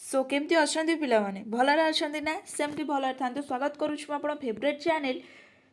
सो केमती अच्छा पाने भलरे अच्छा ना सेमती भलरे था स्वागत करुच्छू आप फेवरेट चैनल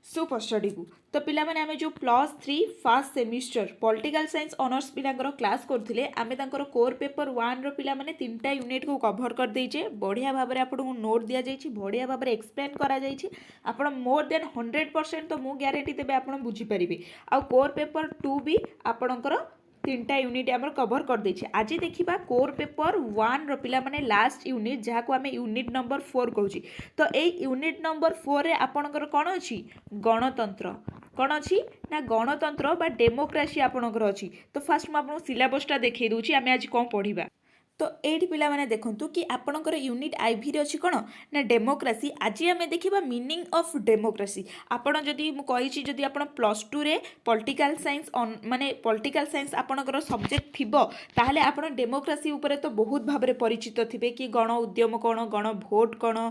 सुपर स्टडी को। तो पिला माने आमे जो +3 first semester political science honours पिलांकर क्लास करथिले आमे तांकर कोर पेपर 1 रो पिला माने 3टा यूनिट को कवर कर देइचे। बढ़िया भाबरे आपको नोट दिया जाइछि, बढ़िया भाबरे एक्सप्लेन करा जाइछि। आपण मोर देन 100% तो मु ग्यारंटी देबे आपण बुझी परिबे। आ कोर पेपर 2 भी आपणकर 3टा यूनिट आम कवर कर देछि। आज देखिबा कोर पेपर 1 रो पिला माने लास्ट यूनिट जहाँ को आमे यूनिट नंबर 4 कहूछि। तो ए यूनिट नंबर 4 रे आपणकर कोन अछि गणतंत्र कौन अच्छी ना गणतंत्र बा डेमोक्रेसी आपणकर अच्छी। तो फास्ट मुझे सिलेबसटा देखई दूची आम आज कौन पढ़ा। तो ये पिला माने देखंतु कि आपणकर यूनिट आईवी रे अछि कोन ना डेमोक्रेसी। आज आम देखा मीनिंग ऑफ डेमोक्रेसी। आपड़ जदि मु कहिछि जदि आपण +2 रे पॉलिटिकल साइंस माने पॉलिटिकल साइंस आपणकर सब्जेक्ट थिबो ताहले आपण डेमोक्रेसी उपरे तो बहुत भाबरे परिचित थिबे कि गण उद्यम कोन गण भोट कोन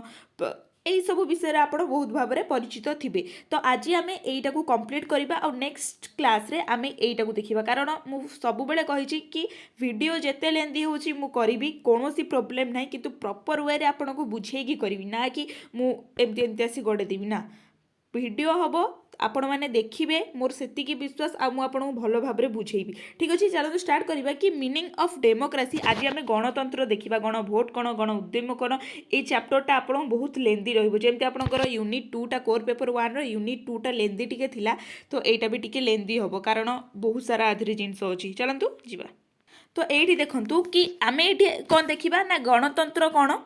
यही सब विषय आप बहुत भाव में परिचित थे। तो आज आम यहीटा को कम्प्लीट करवा और नेक्स्ट क्लास रे आम यहीटा को देखा कारण मु सब बेले कही कि वीडियो जिते लेंदी होची मु करी कौन प्रोब्लेम ना कि प्रॉपर वे आपन को बुझेगी करी ना कि मुझे एमती आसी गड़े देवी ना वीडियो हम आपण मैंने देखिए मोर सेतिकी विश्वास आपको भल भाव में बुझेबी। ठीक अच्छे चलो स्टार्ट करवा कि मीनिंग ऑफ डेमोक्रेसी। आज आम गणतंत्र देखा गण भोट कौन गण उद्यम कौन ये चैप्टरटा आप बहुत लेंदी रही आपंकर यूनिट 2टा कोर पेपर 1 रो यूनिट 2टा लेंदी टिके थिला। तो यहाँ भी टिके लेंदी हम कारण बहुत सारा आधे जिनस अच्छी चलतु जीवा। तो ये देखूँ कि आम ये कौन देखा ना गणतंत्र कौन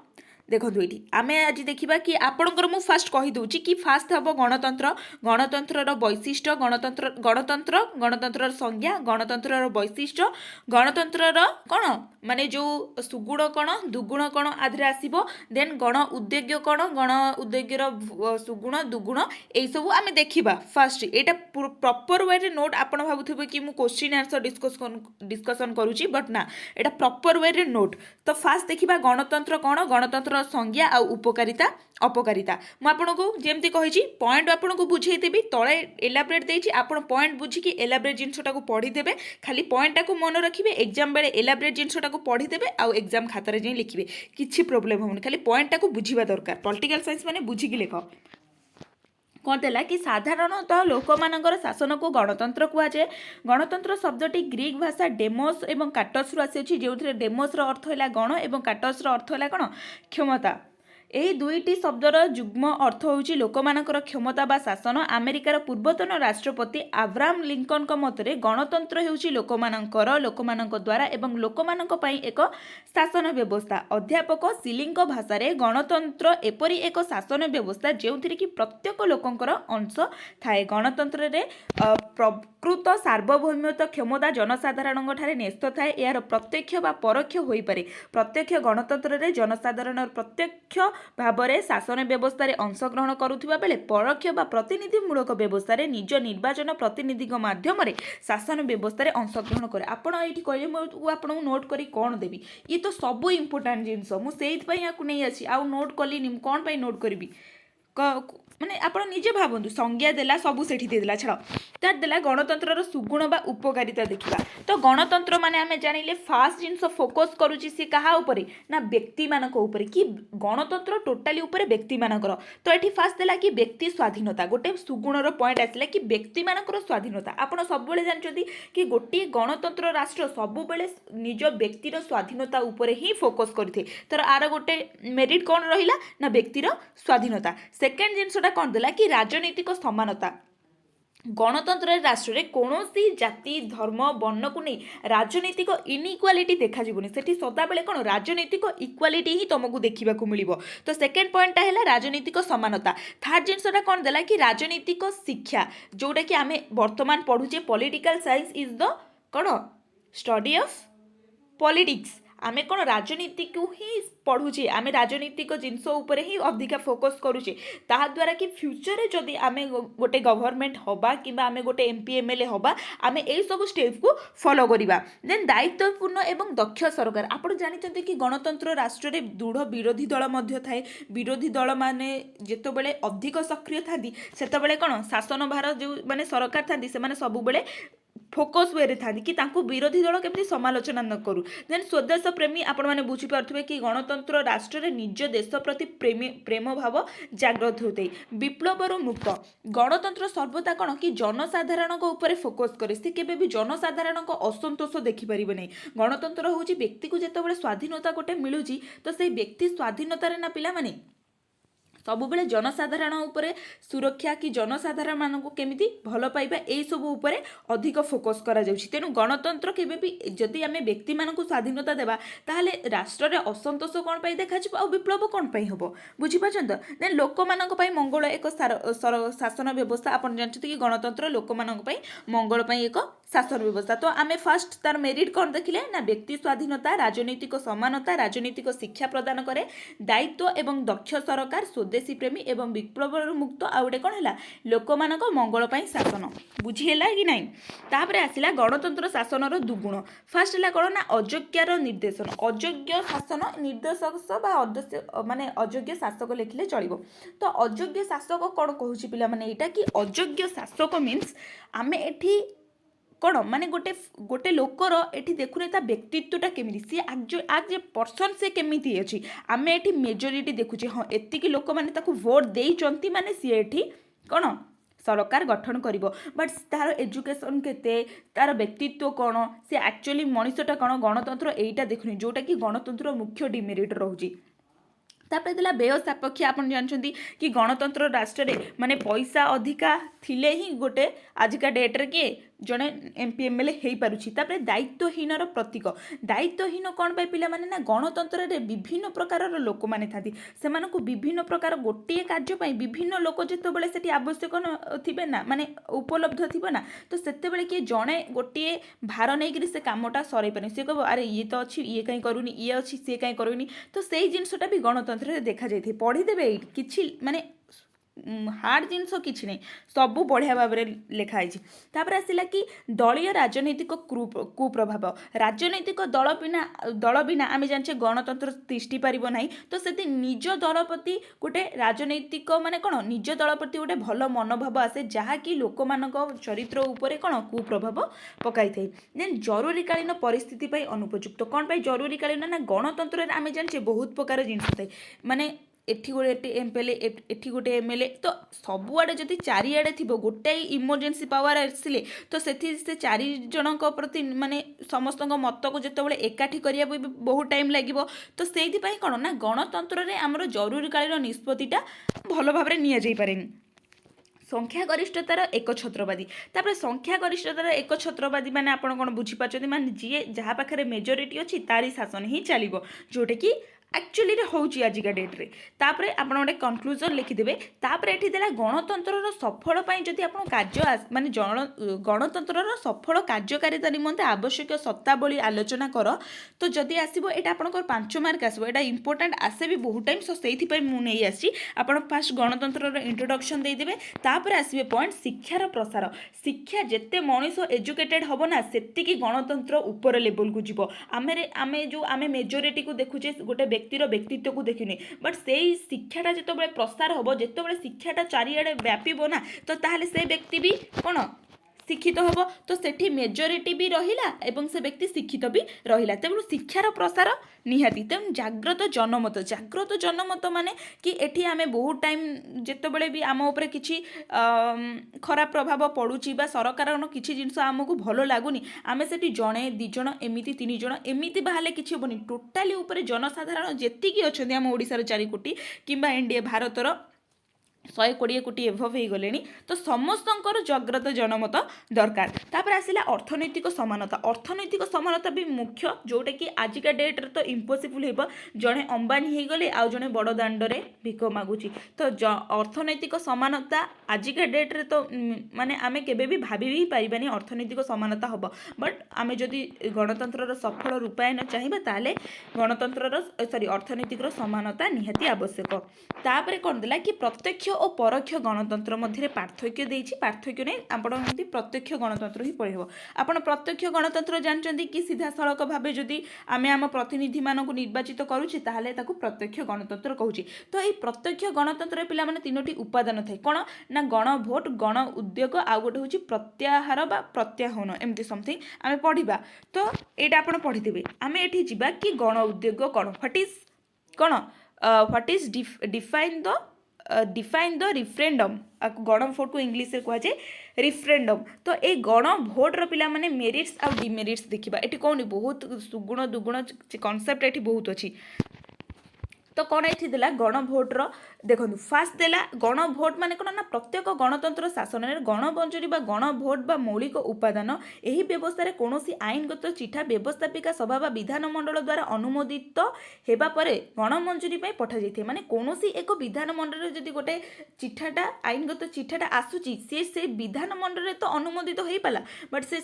देखो ये आम आज देखा कि आपणकर मु फास्ट कहीदे कि फास्ट हम गणतंत्र गणतंत्र वैशिष्ट्य गणतंत्र गणतंत्र संज्ञा गणतंत्र वैशिष्ट्य गणतंत्र कौन माने जो सुगुण कौन दुगुण कौन आधे आसो देन गण उद्योग कौन गण उद्योगर सुगुण दुगुण यही सब आम देखा फास्ट यहाँ प्रॉपर वे नोट आप भावुवे कि मुझे क्वेश्चन आंसर डिस्कसन करुच्ची बट ना यहाँ प्रॉपर वे नोट। तो फास्ट देखा गणतंत्र कौन गणतंत्र संज्ञा आ उपकारिता अपकारिता मुझे जमती कही पॉइंट आपको बुझेदेवी तले एलाबरेट देती आप पॉइंट बुझिकी एलाबरेट जिनटा को पढ़ीदे खाली पॉइंटा को मन रखिए एग्जाम बेले एलाबरेट जिनटा को पढ़ीदे आउ एग्जाम खातार जाए लिखिए किसी प्रोब्लेम होनी खाली पॉइंटा को बुझा दरकार। पॉलिटिकल साइंस माने बुझिकी लेख कौन देला कि साधारणतः लोक मानकर शासन को गणतंत्र कहुए। गणतंत्र शब्दटी ग्रीक भाषा डेमोस एवं काटस रु आसी जो डेमोस अर्थ है गण और काटस अर्थ है कौन क्षमता। यही दुईटी शब्दर जुग्म अर्थ होउछि लोकमानकर क्षमता बा शासन। अमेरिकार पूर्वतन राष्ट्रपति अब्राहम लिंकन मतरे गणतंत्र हेउछि लोकमानक द्वारा एवं लोकमानक पई एक शासन व्यवस्था। अध्यापक सिलिंग भाषा रे गणतंत्र एपरी एक शासन व्यवस्था जेउथिरे कि प्रत्येक लोकंकर अंश थाए। गणतंत्र रे प्रकृत सार्वभौमत्व क्षमता जनसाधारण ठारे न्यस्त थाए। यार प्रत्यक्ष बा परोक्ष होई पारे। प्रत्यक्ष गणतंत्र रे जनसाधारण प्रत्यक्ष भाव में शासन व्यवस्था अंशग्रहण करुवा बेले परोक्ष बा प्रतिनिधिमूलक व्यवस्था निज निर्वाचन प्रतिनिधि माध्यम शासन व्यवस्था अंशग्रहण करे। आपण ये कहले मुझे नोट करी कौन देवी ये तो सब इम्पोर्टाट जिनस मुझे नहीं आसी आउ नोट कली कौन नोट करी माने आप निजे भावतु संज्ञा देला सबू सेठी देला छाड़ तार देला गणतंत्र सुगुण बा उपकारिता देखा। तो गणतंत्र माने आमे जानिले फास्ट जिनस फोकस करूची सी कहा उपरे ना व्यक्ति मानक उपरे कि गणतंत्र टोटाली उपरे व्यक्ति मानकर। तो एठी फास्ट देला कि व्यक्ति स्वाधीनता गोटे सुगुणर पॉइंट आसला कि व्यक्ति मानकर स्वाधीनता। आपण सब बेले जानचोदी कि गोटे गणतंत्र राष्ट्र सब बेले निज व्यक्तिर स्वाधीनता उपरे ही फोकस करथे। तर आर गोटे मेरिट कौन रहिला ना व्यक्तिर स्वाधीनता। सेकेंड जिनसटा कौन देला कि राजनीतिक समानता। गणतंत्र राष्ट्र में कौन जाति धर्म वर्ण को नहीं राजनीतिक इनइक्वालिटी देखा जीवनी सेठी सदा बेले कौन राजनीतिक इक्वालिटी ही तुमको देखा मिल। तो सेकेंड पॉइंट है राजनीतिक समानता। थर्ड जिनसटा कौन देला कि राजनीतिक शिक्षा जोटा कि आम वर्तमान पढ़ुचे पॉलिटिकल साइंस इज द कौन स्टडी ऑफ पॉलिटिक्स। आमे कौन राजनीति को ही पढ़ुचे आमे राजनीतिक जिनस उपरे ही अधिका फोकस करुचे ताहा द्वारा कि फ्यूचर रे जदि आमे गोटे गवर्नमेंट हबा किबा आमे गोटे एमपी एमएलए हबा आमे एई सब स्टेप को फॉलो करिबा। देन दायित्वपूर्ण एवं दक्ष सरकार। आपण जानिचंते कि गणतंत्र राष्ट्र रे दृढ़ विरोधी दल मध्य थाए। विरोधी दल माने जेतबेले अधिक सक्रिय थांती सेतबेले कौन शासन भार जो माने सरकार थांती से माने सब बेले फोकस वे था कि विरोधी दल केमती समालोचना न करू देन स्वदेश प्रेमी आपण मैंने बुझीपारे कि गणतंत्र राष्ट्र निज देश प्रति प्रेम भाव जागृत होते विप्लवर मुक्त गणतंत्र सर्वदा कौन कि जनसाधारण उपर फोकस करे सी केबे भी जनसाधारण असंतोष देखिपर नहीं गणतंत्र हूँ व्यक्ति को जिते स्वाधीनता गोटे मिलूँ तो से व्यक्ति स्वाधीनतार ना पिला माने सबुबले जनसाधारण उपरे सुरक्षा कि जनसाधारण मानक केमिति भल पाइबा एई सब उपरे अधिक फोकस करा जाउछि तेनु गणतंत्र केबे भी जदि आमे व्यक्ति मानक स्वाधीनता देबा ताहले राष्ट्र रे असंतोष कोन पई देखा जिवो आ विप्लव कोन पई हबो बुझि पाछन त देन लोक मानक पई मंगल एक शासन व्यवस्था आपण जानछथि कि गणतंत्र लोक मानक पई मंगल पई एक शासन व्यवस्था तो आमे फर्स्ट तार मेरिट कौन देखिले ना व्यक्ति स्वाधीनता राजनीतिक समानता राजनीतिक शिक्षा प्रदान करे दायित्व एवं दक्ष सरकार स्वदेशी प्रेमी एवं विप्लव मुक्त आ गोटे कौन है लोक मान मंगल शासन बुझीगला कि नहीं तापर आसला गणतंत्र शासन दुगुण फास्ट है कौन ना अयोग्यार निर्देशन अयोग्य शासन निर्देशक माने अयोग्य शासक लिखिले चलो तो अयोग्य शासक कौन कहूँ पिला माने एटा कि अयोग्य शासक मीन्स आमे एठी कौन माने गोटे गोटे लोकर एठी देखुने ता व्यक्तित्वटा केमिति सी आज ए पर्सन से केमिति अछि आमे एठी मेजोरिटी देखुचे हाँ एतिकी लोक माने ताकू वोट देइचंती माने सी एठी कौन सरकार गठन करिवो बट तार एजुकेशन केते तार व्यक्तित्व कौन सी एक्चुअली मनीषटा कौन गणतंत्र एइटा देखुनी जोटा कि गणतंत्र मुख्य डिमेरिट रहउची तापर देला व्यय सापेक्ष आपण जानछंती कि गणतंत्र राष्ट्र रे माने पैसा अधिका थिले ही गोटे आजिका डेट रे के जड़े एमपी एमएलए हो पारुछि तापर दायित्वहीनर प्रतीक दायित्वहीन कौन पाई पिला माने ना गणतंत्र रे विभिन्न प्रकार लोक माने थाती सेमानकु विभिन्न प्रकार गोटे कार्य पाई विभिन्न लोक जेतेबेले सेठी आवश्यक थिबे ना माने उपलब्ध थिबे ना तो सेतेबेले कि जड़े गोटे भार नहीं करी से कामटा सरै पारे से कहबो अरे ये तो अछि ये काई करूनी ये अछि से काई करूनी तो सेही जिंसटा भी गणतंत्र रे देखा जाय थी पढ़ी देबे किछि माने हार्ड जिनस किछि नहीं सबू बढ़िया भाव में लिखाई तापर आसला कि दलीय राजनैतिक कुप्रभाव राजनैतिक दल बिना आम जाने गणतंत्र तिष्टि पारिबो नहीं तो से निज दल प्रति गोटे राजनैतिक माने कौन निज दल प्रति गोटे भल मनोभाव आसे जहाँकि लोक मान चरित्र उपरे कौन कुप्रभाव पकाई थे देन जरूरीकालीन परिस्थिति पाई अनुपयुक्त कौन पाई जरूरीकालीन ना गणतंत्र आम जाने बहुत प्रकार जिनस थाए माने एठी गोटे एमएलए एठी गोटे एमएलए तो सबुआड़े जदि चारिआडे थिबो गोटे इमरजेंसी पावर आसिले तो सेठी से चारि जनक प्रति माने समस्त मत को जेतेबेले एकाठी करिया बहुत टाइम लागिबो तो सेइथि पई कोन ना गणतंत्र रे हमर जरूरीकालीन निष्पत्तिटा भल भाव रे निया जाई पारेनी संख्या गरिष्ठतार एक छत्रवादी तापर संख्या गरिष्ठतार एक छत्रवादी माने आपण कोन बुझी पाछथि माने जे जहा पाखरे मेजोरिटी अछि तारी शासन ही चलिबो जोटे कि एक्चुअली होउची आजिका डेट रे तापर आपण गोटे कनक्लूजन लिखिदेबे तापर एठी देला गणतंत्रर सफल पई जदि आपण कार्य माने गणतंत्रर सफल कार्यकारिता निमंते आवश्यक सत्तावली आलोचना कर तो जदि आसीबो एटा आपनकर 5 मार्क आसीबो एटा इंपोर्टेंट आसे भी बहुत टाइम सो सेहि पई मु नै आसी आपण फास्ट गणतंत्रर इंट्रोडक्शन दे देबे तापर आसीबे पॉइंट शिक्षार प्रसार शिक्षा जेते मनीष एजुकेटेड हबो ना सेति की गणतंत्र ऊपर लेवल को जिवो आमे जो आमे मेजोरिटी को देखुचे गोटे व्यक्तिर व्यक्तित्व को देखिनी बट से शिक्षाटा जिते प्रसार हम जिते शिक्षाटा चारिआडे व्यापीब ना तो ताहले से व्यक्ति भी कौन शिक्षित हम तो सेठी मेजोरिटी भी रहिला एवं से व्यक्ति शिक्षित भी रहिला तेणु शिक्षार प्रसार निहाती तेणु जाग्रत जनमत माने कि एठी आमे बहुत टाइम जेतेबेले भी आम उपरे किछि खराब प्रभाव पड़ुछि बा सरकारनो किछि जिंस आमको भलो लागुनी आमे सेठी जणे दि जण एमिति 3 जण एमिति बाहले किछि होबनी टोटाली उपरे जनसाधारण जेतिकी अछन्ती आम ओडिसा 4 कोटी किंबा इंडिया भारतर 120 कोटी एभव हो गले तो समस्तंकर जाग्रत जनमत दरकार तापर आसला अर्थनैतिक समानता भी मुख्य जोटा कि आजिका डेट रे तो इम्पॉसिबल हेबो जणे अंबानी हो गले आ जणे बड़ दांडरे भिक मागुची तो अर्थनैतिक समानता आजिका डेट रे तो माने आमे केबे भी भाबी भी पारिबानी अर्थनैतिक समानता हबो बट आमे जदि गणतंत्रर सफल रूपायन चाहिबा ताले गणतंत्रर अर्थनैतिक समानता निहाती आवश्यक तापर कोन देला कि प्रत्यक्ष और परोक्ष गणतंत्र मध्य पार्थक्य देछि पार्थक्य नहीं आपण एमती प्रत्यक्ष गणतंत्र ही पढ़िबो आपण प्रत्यक्ष गणतंत्र जानचंदी कि सीधा सड़क भाबे जदि आमे आम प्रतिनिधि मानक निर्वाचित करूछि ताहले ताकू प्रत्यक्ष गणतंत्र कहूछि तो एई प्रत्यक्ष गणतंत्र पिला माने तीनोटी उपादान थाए कोन ना गण भोट गण उद्योग आ गोटे होछि प्रत्याहार बा प्रत्याहन एमती समथिंग आमे पढ़िबा तो एटा आपण पढ़िथिबे आमे एठी जिबा कि गण उद्योग कोन what is define the referendum गण भोट को इंग्लिश रे कह जाए रिफरेंडम तो ए गण भोटर पिला माने मेरिट्स आ डिमेरिट्स देखिबा एठी कोन बहुत सुगुण दुगुण कॉन्सेप्ट एठी बहुत अछि तो कौन ये देला गण भोटर देखो फास्ट देला गण भोट माने कौन ना प्रत्येक गणतंत्र शासन में गणमंजूरी बा गण भोट बा मौलिक उपादान यही व्यवस्था कौन आईनगत चिठा व्यवस्थापिका सभा बा विधानमंडल द्वारा अनुमोदित हेबा परे गणमंजूरी पे पठा जाइथे माने कौन एक विधानमंडल जदि गोटे चिठाटा आईनगत चिठाटा आसुची से विधानमंडल तो अनुमोदित हो पाला बट से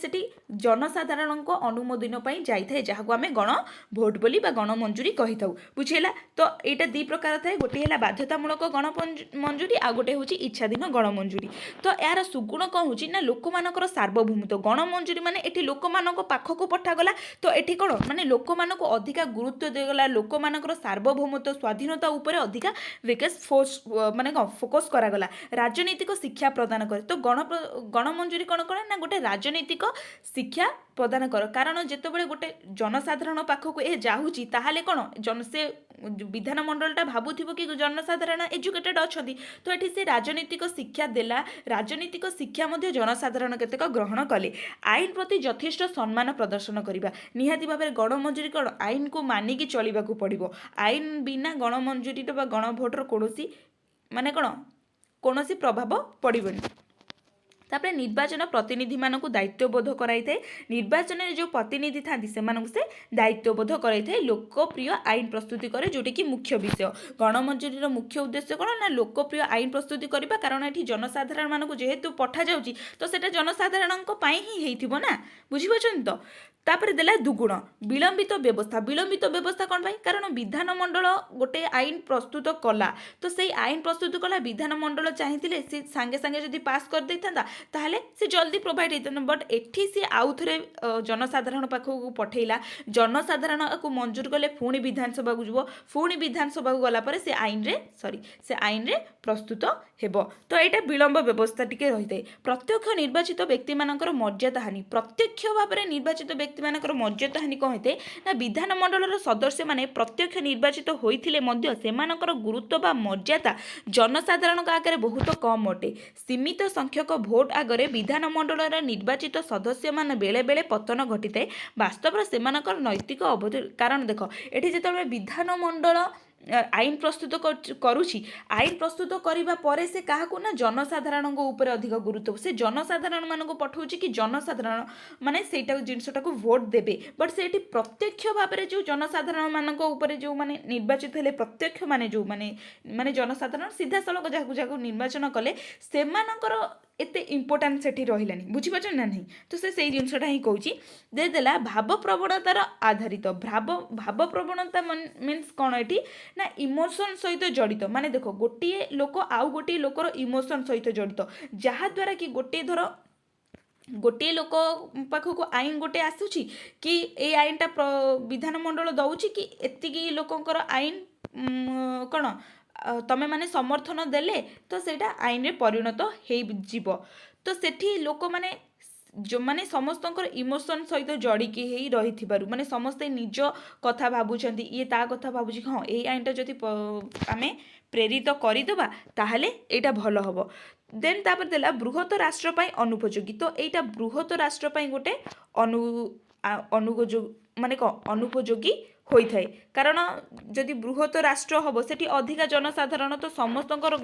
जनसाधारण अनुमोदन पर जाए जहाँ को आम गण भोट बोली बा गणमंजूरी कही था बुझेगा तो एटा दी प्रकार थाए गोटे है बाध्यतामूलक गण मंजूरी आ गोटे हूँ इच्छाधीन गण मंजूरी तो यार सुगुण कौन हो लोक मानकर सार्वभौमित्व गण मंजूरी माने एठी लोक मानक पाखक पठागला तो एठी कौन माने लोक मानक अधिका गुरुत्व दिगला लोक मानकर सार्वभौमित्व स्वाधीनता उपर अधिका विकेस फोर्स माने फोकस करागला राजनीतिक शिक्षा प्रदान करे तो गण मंजूरी कौन करे ना गोटे राजनीतिक शिक्षा प्रदान कर कारण जितेबाला गोटे जनसाधारण पाखक ए जाऊँगी ताहले कौन जन से विधानमंडलटा भावुथिबो कि जनसाधारण एजुकेटेड अछंती तो एठी से राजनीतिक शिक्षा देला राजनीतिक शिक्षा मध्य जनसाधारण केतेक ग्रहण कले आईन प्रति यथेष्ट सम्मान प्रदर्शन करिबा निहाती भाबे गणमंजूरी कौन आईन को मानिकी चलिबाकू पड़िबो आईन बिना गणमंजूरी बा गण भोटर कोनोसी माने कोनोसी प्रभाव पड़िबोनी तापर निर्वाचन प्रतिनिधि मानक दायित्वबोध कराई थाए निर्वाचन में जो प्रतिनिधि था से दायित्वबोध कराई थाए लोकप्रिय आईन प्रस्तुति करे जोटी कि मुख्य विषय गणमंजूरी मुख्य उद्देश्य कौन ना लोकप्रिय आईन प्रस्तुति करबा कारण एठी जनसाधारण मानक जेहेतु पठा जाउची तो सेटा जनसाधारण ही हेइथिबो ना बुझिबछन तो तापर देला दुगुण विलंबित व्यवस्था कौन पाई कारण विधानमंडल गोटे आईन प्रस्तुत कला तो से आईन प्रस्तुत कला विधानमंडल चाहिए से सांगे सांगे जदि पास कर देता ताहले से जल्दी प्रोवाइड होता बट एठी से आउ थे जनसाधारण पाखक पठेला जनसाधारण को मंजूर कले पुणी विधानसभा को जीव पुणी विधानसभा को गला से आईन रे प्रस्तुत हेबो तो यहाँ विलंब व्यवस्था टिके रही है प्रत्यक्ष निर्वाचित व्यक्ति मानकर मर्यादा हानि प्रत्यक्ष भाव में निर्वाचित व्यक्ति मानकर मर्यादा हानि कौन होते ना विधानमंडल सदस्य माने प्रत्यक्ष निर्वाचित होइथिले मध्य सेमानकर गुरुत्व बा मर्यादा जनसाधारण आगे बहुत कम अटे सीमित संख्यक भोट आगे विधानमंडल निर्वाचित सदस्य मान बेले बेले पतन घटी थाए वास्तव सेमानकर नैतिक अवधि कारण देख एठी जेतेबेले विधानमंडल आईन प्रस्तुत करुछि आईन प्रस्तुत करबा परे से काहाकू ना जनसाधारण ऊपर अधिक गुरुत्व से जनसाधारण मानक पठाउछि कि जनसाधारण माने सेटा जिनसटा को वोट देबे बट सेठी प्रत्यक्ष भाव में जो जनसाधारण मानक ऊपर जो माने निर्वाचित हेले प्रत्यक्ष माने जो माने जनसाधारण सीधा सड़क जहाँ निर्वाचन कले सेमानकर एते इम्पोर्टान्स सेठी रहिलानी बुझिपारछ ना नहीं तो से जिनसटा ही कहूँ देदेला भाव प्रवणतार आधारित भाव प्रवणता मीन्स कौन एठी ना इमोशन सहित जड़ित माने देखो गोटे लोक आउ गोटे लोकर इमोशन सहित जड़ित जहाँद्वारा कि गोटे लोक पाखक आईन गोटे आसुची कि ए आईनटा विधानमंडल दउची कि एतिकी लोकंकर आईन कौन तमे माने समर्थन देले तो सेटा आईन रे परिणत हेई जीव तो सेठी लोक माने जो माने समस्तंकर इमोशन सहित जड़िकी ही रही माने समस्ते निज कथा भावुंट ये ता कथा भावुँ हाँ ये आईनटा जदि आमे प्रेरित करदेबा ताहले एटा भल हम देन तापर देला बृहत राष्ट्र पाई अनुपयोगी तो एटा बृहत राष्ट्र पाई गोटे अनुपयोगी माने अनुपयोगी होई थाए कारण जदि बृहत राष्ट्र हम सेठी अधिका जनसाधारण तो समस्तंकर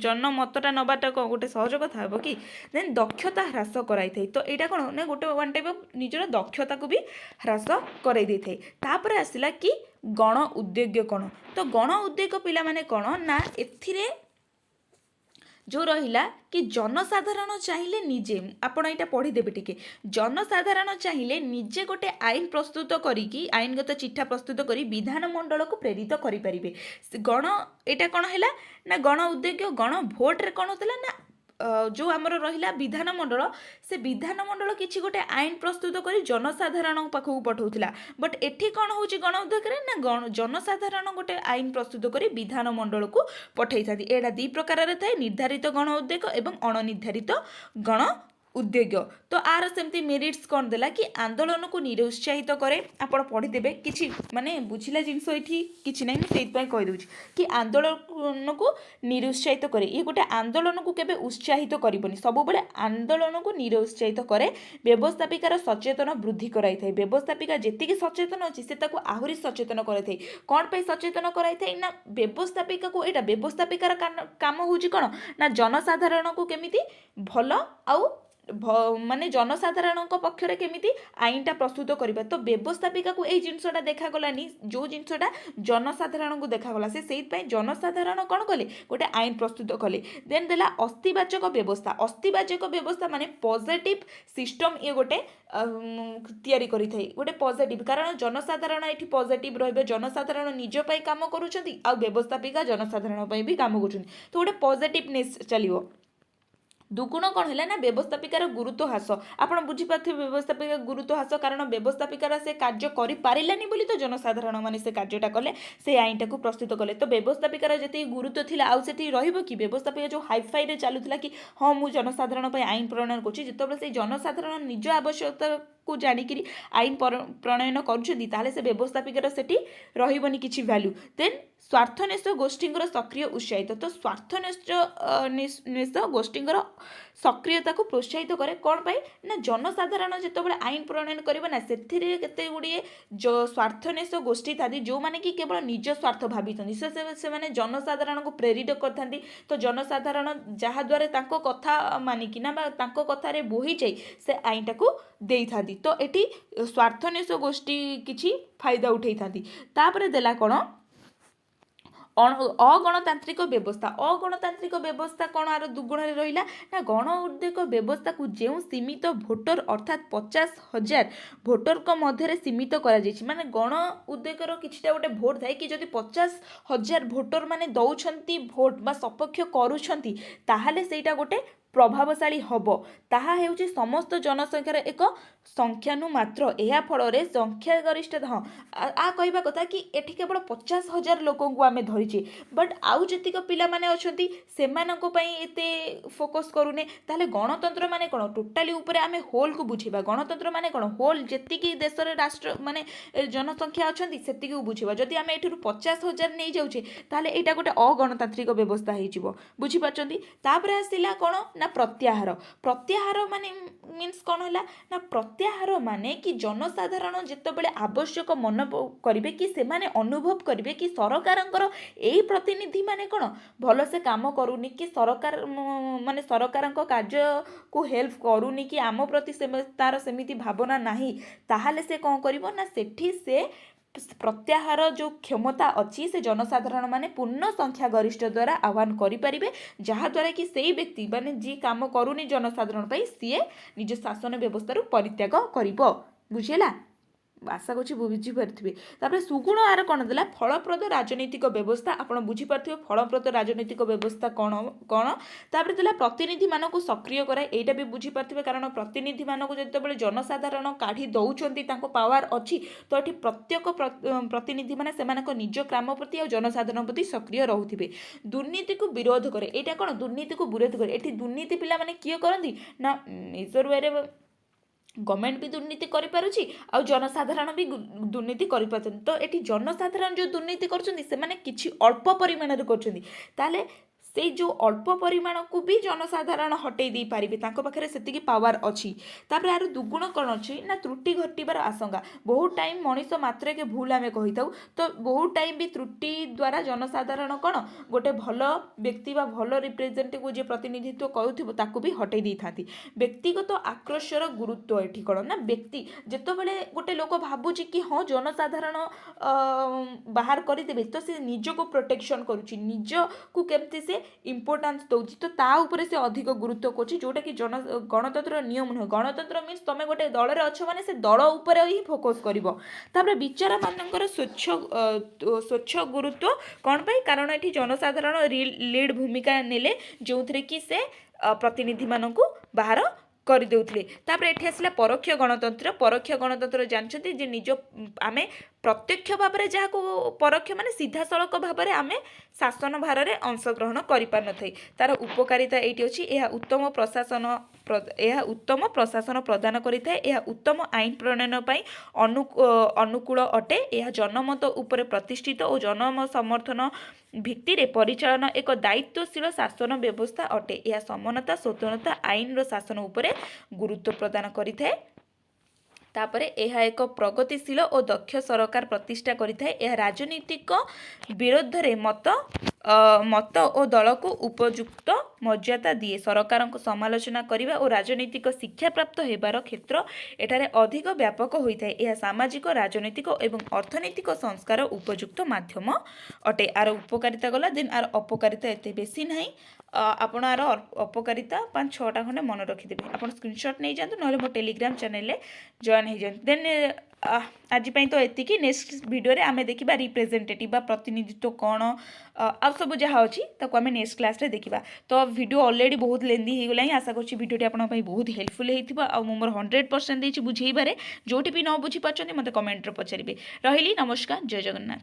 जनमतटा नबाटा गोटे सहज कथा हे कि देन दक्षता ह्रास कराई थाए तो यहाँ कौन ना गोटे वन टाइप ऑफ निजर दक्षता को भी ह्रास कराई दे थाए तापर आसिला कि गण उद्योग कौन तो गण उद्योग पिला माने कौन ना एथिरे जो रहिला कि जनसाधारण चाहिए निजे आपण यहाँ पढ़ीदेवे टिके जनसाधारण चाहिए निजे गोटे आईन प्रस्तुत करिकी आईनगत चिठा प्रस्तुत करी विधानमंडल को प्रेरित करें गण एटा कौन है ना गण उद्योग गण भोट्रे कौन होता ना जो आमर रहा विधानमंडल से विधानमंडल किसी गोटे आईन प्रस्तुत कर जनसाधारण पाखक पठाऊला बट एठी कौन हो गण उद्योग ना जनसाधारण गोटे आईन प्रस्तुत कर विधानमंडल को पठाई था एटा दी प्रकार थाए निर्धारित गण उद्योग एवं अणनिर्धारित गण उद्योग तो आर सेमती मेरिट्स कौन देला कि आंदोलन को निरुत्साहित करे आपण पढ़ीदेवे कि माने बुझिला जिनस ये कि ना मुझे कहीदे कि आंदोलन को निरुत्साहित करे ये गोटे आंदोलन को केबे उत्साहित करबनी सब बेले आंदोलन को निरुत्साहित करे व्यवस्थापिकार सचेतन वृद्धि कराई थाए व्यवस्थापिका जेतिकी सचेतन अच्छी से आहरी सचेतन कराई कौन पे सचेतन कराई ना व्यवस्थापिका को यहाँ व्यवस्थापिकार काम हूँ कौन ना जनसाधारण को केमिति भल आउ माने जनसाधारण पक्षरे केमिति आईनटा प्रस्तुत करबा तो व्यवस्थापिका को यही जिनसटा देखागलानी जो जिनसटा जनसाधारण को देखागला से जनसाधारण कौन कले गोटे आईन प्रस्तुत कले देन देला अस्थिवाचक व्यवस्था माने पॉजिटिव सिस्टम ये गोटे तैयारी करि थाई गोटे पॉजिटिव कारण जनसाधारण एठी पॉजिटिव रहबे जनसाधारण निज पई काम करूछंती आ व्यवस्थापिका जनसाधारण पई भी काम करूछंती तो गोटे पॉजिटिवनेस चलिबो दुगुण कौन है ना व्यवस्थापिकार गुरुत्व ह्रास आपड़ बुझीपारे व्यवस्थापिका गुरुत्व ह्रास कारण व्यवस्थापिकार से कार्य करें बोली तो जनसाधारण मैंने से कार्यटा कले से आईनटा को प्रस्तुत कले तो व्यवस्थापिकार जी गुरुत्व थी आउ से कि व्यवस्थापिका जो हाईफाई चलूला कि हाँ मुझे जनसाधारण आईन प्रणयन कर जनसाधारण निज आवश्यकता को जानिकी आईन प्रणयन कर व्यवस्थापिकार से रही किसी भैल्यू देन स्वार्थनिष्ठ गोष्ठींकर सक्रिय उत्साहित तो स्वार्थनिष्ठ गोष्ठींकर सक्रियता को प्रोत्साहित करे कौन पाई ना जनसाधारण जिते आईन प्रणयन करेंगे ना से गुड़िए जो स्वार्थनिष्ठ गोष्ठी था जो मैंने कि केवल निज स्वार्थ भावी से मैंने जनसाधारण को प्रेरित करते तो जनसाधारण जहाद्वारा कथा मानिकिना कथार बोही जाए से आईनटा को दे था तो ये स्वार्थनिष्ठ गोष्ठी किसी फायदा उठे था देला कौन अगणतांत्रिक व्यवस्था कौन आर दुगुण रहा ना गण उद्योग व्यवस्था को जो सीमित भोटर अर्थात 50,000 भोटर को मध्य सीमित माने गण उद्योगर किछिटा गोटे भोट थाए कि जदि 50,000 भोटर माने दौरान भोट बा सपक्ष करुछंती ताहाले सेटा गोटे प्रभावशाली हब ताहा हेउछि समस्त जनसंख्यार एक संख्यानु मात्र या फल संख्या गरिष्ठता हाँ आ कहवा कथा कि एठी केवल 50,000 लोक को आम धरीचे बट आउ जतिक पिला माने अछंती सेमानंको पई एते फोकस करूने ताले गणतंत्र माने कोन टोटाली ऊपर आमे होल को बुझिबा गणतंत्र माने कोन होल जेतिकी देशर राष्ट्र माने जनसंख्या अछंती सेतिकी बुझिबा जदि आमे एठिरु 50,000 नै जाउछे ताले एटा गोटे अगणतांत्रिक व्यवस्था हे जिवो बुझि पाछंती तापर आसिला कोन ना प्रत्याहार माने मीन्स कौन है ना प्रत्याहार माने कि जनसाधारण जितेबाला आवश्यक मन करेंगे कि से माने अनुभव करेंगे कि सरकारंकर यही प्रतिनिधि माने कौन भल से काम करूनी कि सरकार माने सरकार कार्य को हेल्प करूनी कि आम प्रति तार सेमिति भावना नहीं ताहाले से कौन करिवो ना सेठी से प्रत्याहार जो क्षमता अच्छी से जनसाधारण माने पूर्ण संख्या गरिष्ठ द्वारा आह्वान करें जहाद्वारा कि से व्यक्ति माने जी काम करूनी जनसाधारण सी निज शासन व्यवस्था परित्याग कर बुझेगा आशा करी बुझीपारे सुगुण आर कौन देला फलप्रद राजनैतिक व्यवस्था आपड़ बुझीपारे फलप्रद राजनैतिक व्यवस्था कौन कौन तापर देला प्रतिनिधि मान को सक्रिय कराए यहाँ भी बुझीपारे कारण प्रतिनिधि मान को जिते जनसाधारण काढ़ी दौरान पावर अच्छी तो ये प्रत्येक प्रतिनिधि मैंने से निज ग्राम प्रति और जनसाधारण प्रति सक्रिय रोथे दुर्नीति को विरोध करे यहाँ कौन दुर्नीति को विरोध करे ये दुर्नीति पिला माने किए करती ना मेजर वे गवर्नमेंट भी दुर्नीति करिपारुछि आ जनसाधारण भी दुर्नीति करिपारुछन तो एठी जनसाधारण जो दुर्नीति करछन्ती से माने किछि अल्प परिमाण रे करछन्ती ताले से जो अल्प परिमाण को भी जनसाधारण हटै दी पारिबे तांको पाखरे सेतिकी पावर अछि तापर यार दुगुण कोन अछि ना त्रुटि घटिबार आशंका बहुत टाइम मनीष मात्र के भूल आमे कहिताउ तो बहुत टाइम भी त्रुटि द्वारा जनसाधारण कोन गोटे भल व्यक्ति बा भल रिप्रेजेंटेटिव जे प्रतिनिधित्व करूथिबो ताकू भी हटै दी थांती व्यक्तिगत आक्रोशर गुरुत्व एठी कोन ना व्यक्ति जेतबेले गोटे लोक भाबुची कि हाँ जनसाधारण बाहर करदेवे तो से निज को प्रोटेक्शन करुच्ची निज को केमती से इम्पोर्टान्स दौर तो ता उपरे से अधिक गुरुत्व करुच्ची जोटा कि गणतंत्र नियम नुह गणतंत्र मीन्स तुम गोटे दल में अच्छ मैंने से दल उपर ही फोकस कर विचार मानकर स्वच्छ गुरुत्व कौन पाई कारण ये जनसाधारण लीड भूमिका नेले जो थे कि से प्रतिनिधि मानक बाहर करदे तापर एठी आसला परोक्ष गणतंत्र जानते जे निज आम प्रत्यक्ष भाव में जहाँ को परोक्ष माने सीधा सड़क भाव में आम शासन भार में अंशग्रहण कर तार उपकारिता ये अच्छी यह उत्तम प्रशासन प्रदान करें यह उत्तम आईन प्रणयन पर अनुकूल अटे यह जनमत उपर प्रतिष्ठित और जनमत समर्थन भित्ति परिचालन एक दायित्वशील शासन व्यवस्था अटे यह समानता स्वतंत्रता आईन शासन उपरे गुरुत्व प्रदान करिଥାଏ तापरे यह एक प्रगतिशील और दक्ष सरकार प्रतिष्ठा करिଥାଏ यह राजनीतिक विरोध रे मत और दल को उपयुक्त मर्यादा दिए सरकार को समालोचना करने और राजनीतिक शिक्षा प्राप्त होबार क्षेत्र एठारे अधिक व्यापक होता है यह सामाजिक राजनीतिक और अर्थनैतिक संस्कार उपयुक्त माध्यम अटे आर उपकारिता गला देन आर अपकारिता एते बेसी नहीं आपण आर अपकारिता 5-6टा खंडे मन रखिदेवे आप स्क्रीनशॉट नहीं जातु ना मो टेलीग्राम चैनल जॉइन हो जाए देन आज तो एतिकी नेक्स्ट वीडियो रे आमे देखिबा रिप्रेजेंटेटिव बा प्रतिनिधित्व कौन आ सब जहाँ अच्छी ताको आमे नेक्स्ट क्लास रे देखिबा तो वीडियो ऑलरेडी बहुत लेंदी हो गला आशा करछि वीडियोटी आपन पई बहुत हेल्पफुल हेतिबा आ मो मोर 100% देछि बुझेइबारे जोटी भी न बुझी पाछन्ती मते कमेंट रे पचारिबे रहिली नमस्कार जय जगन्नाथ।